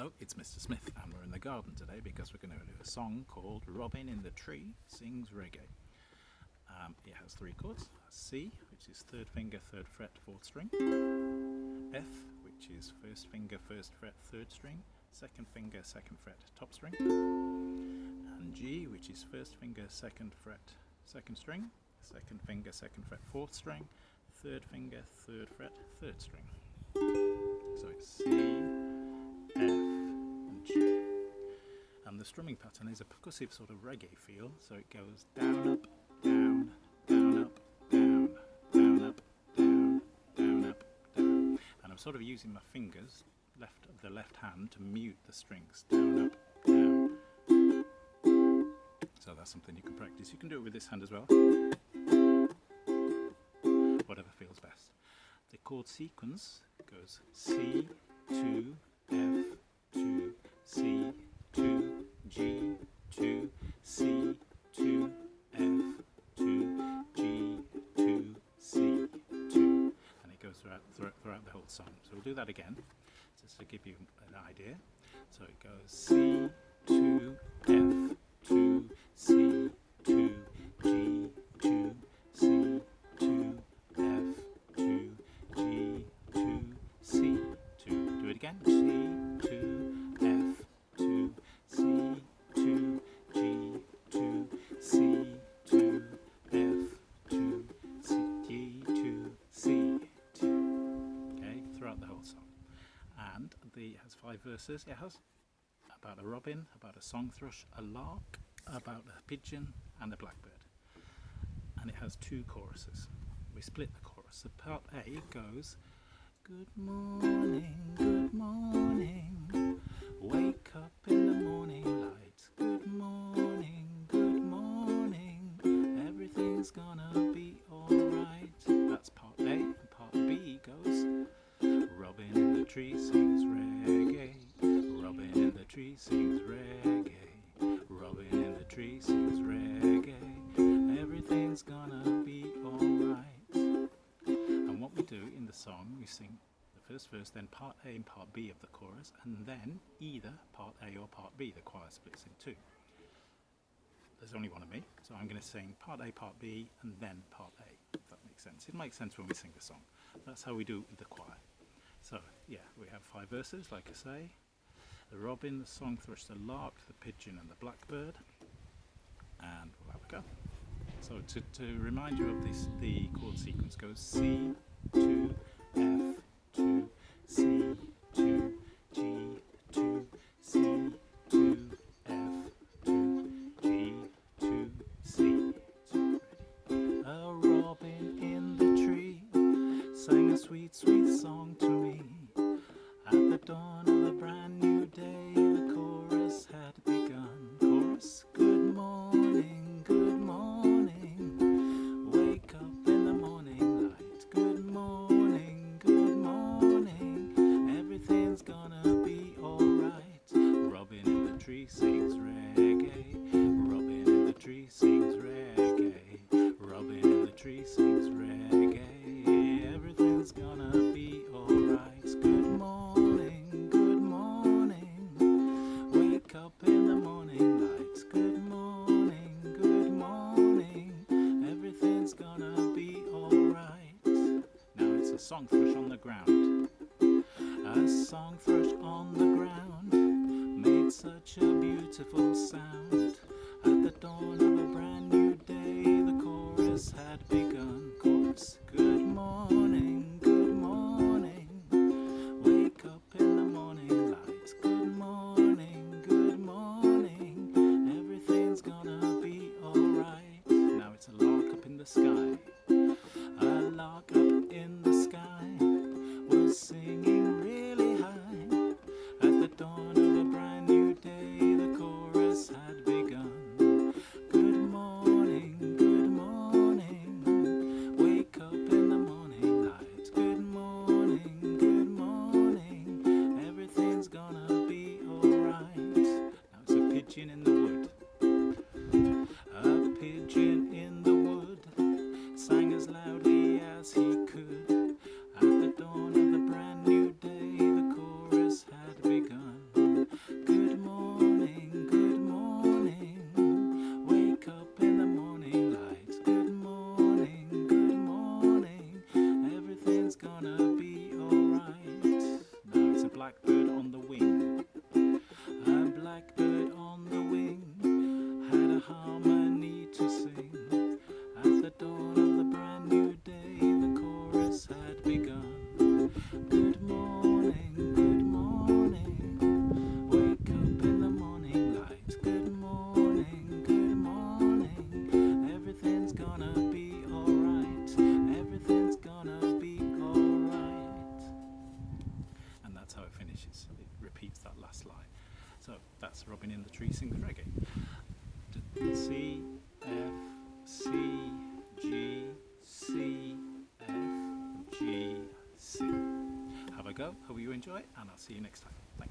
Hello, it's Mr. Smith and we're in the garden today because we're going to do a song called Robin in the Tree Sings Reggae. It has three chords: C, which is third finger, third fret, fourth string; F, which is first finger, first fret, third string, second finger, second fret, top string; and G, which is first finger, second fret, second string, second finger, second fret, fourth string, third finger, third fret, third string. So it's C, F and G. And the strumming pattern is a percussive sort of reggae feel, so it goes down, up, down, down, up, down, down, up, down, down, up, down. And I'm sort of using my fingers, the left hand, to mute the strings, down, up, down. So that's something you can practice. You can do it with this hand as well, whatever feels best. The chord sequence goes C, 2, F, 2, C, 2, G, 2, C, 2, F, 2, G, 2, C, 2. And it goes throughout the whole song. So we'll do that again, just to give you an idea. So it goes C, 2, F, 2, C, 2, G, 2, C, 2, F, 2, G, 2, C, 2. Do it again. C, 2, F, 2, C, 2, G, 2, C, 2, F, 2, C, G, 2, C, 2. Okay, throughout the whole song. And it has 5 verses. It has about a robin, about a song thrush, a lark, about a pigeon and a blackbird. And it has 2 choruses. We split the chorus. So part A goes, good morning, wake up in the morning light. Good morning, everything's gonna be alright. That's part A. And part B goes, Robin in the tree sings reggae. Robin in the tree sings reggae. Robin in the tree sings reggae. Everything's gonna be alright. And what we do in the song, we sing the first verse, then part A and part B of the chorus, and then either part A or part B. The choir splits in 2. There's only one of me, so I'm going to sing part A, part B, and then part A, if that makes sense. It makes sense when we sing the song. That's how we do it with the choir. So, yeah, we have 5 verses, like I say. The robin, the song thrush, the lark, the pigeon, and the blackbird. And we'll have a go. So to remind you of this, the chord sequence goes C, 2, F, 2, C, 2, G, 2, C, 2, F, 2, G, 2, C, 2. A robin in the tree sang a sweet, sweet song to me. At the dawn of a brand new day, the chorus had begun. Chorus, good morning, good morning, wake up in the morning light. Good morning, everything's gonna be alright. Robin in the tree sings reggae. Robin in the tree sings reggae. Robin in the tree sings reggae. Everything's gonna be alright. Good morning, wake up in the morning light. Good morning, everything's gonna be alright. Now it's a song thrush on the ground. A song thrush on the ground made such a beautiful sound. At the dawn of a brand new day, the chorus had begun. Chorus, good morning, wake up in the morning light. Good morning, everything's gonna be alright. Now it's a lark up in the sky. A lark up in the sky was singing really high. At the dawn of a brand new day, the chorus had begun. That's Robin in the Tree Sings Reggae. C, F, C, G, C, F, G, C. Have a go, hope you enjoy it, and I'll see you next time. Bye.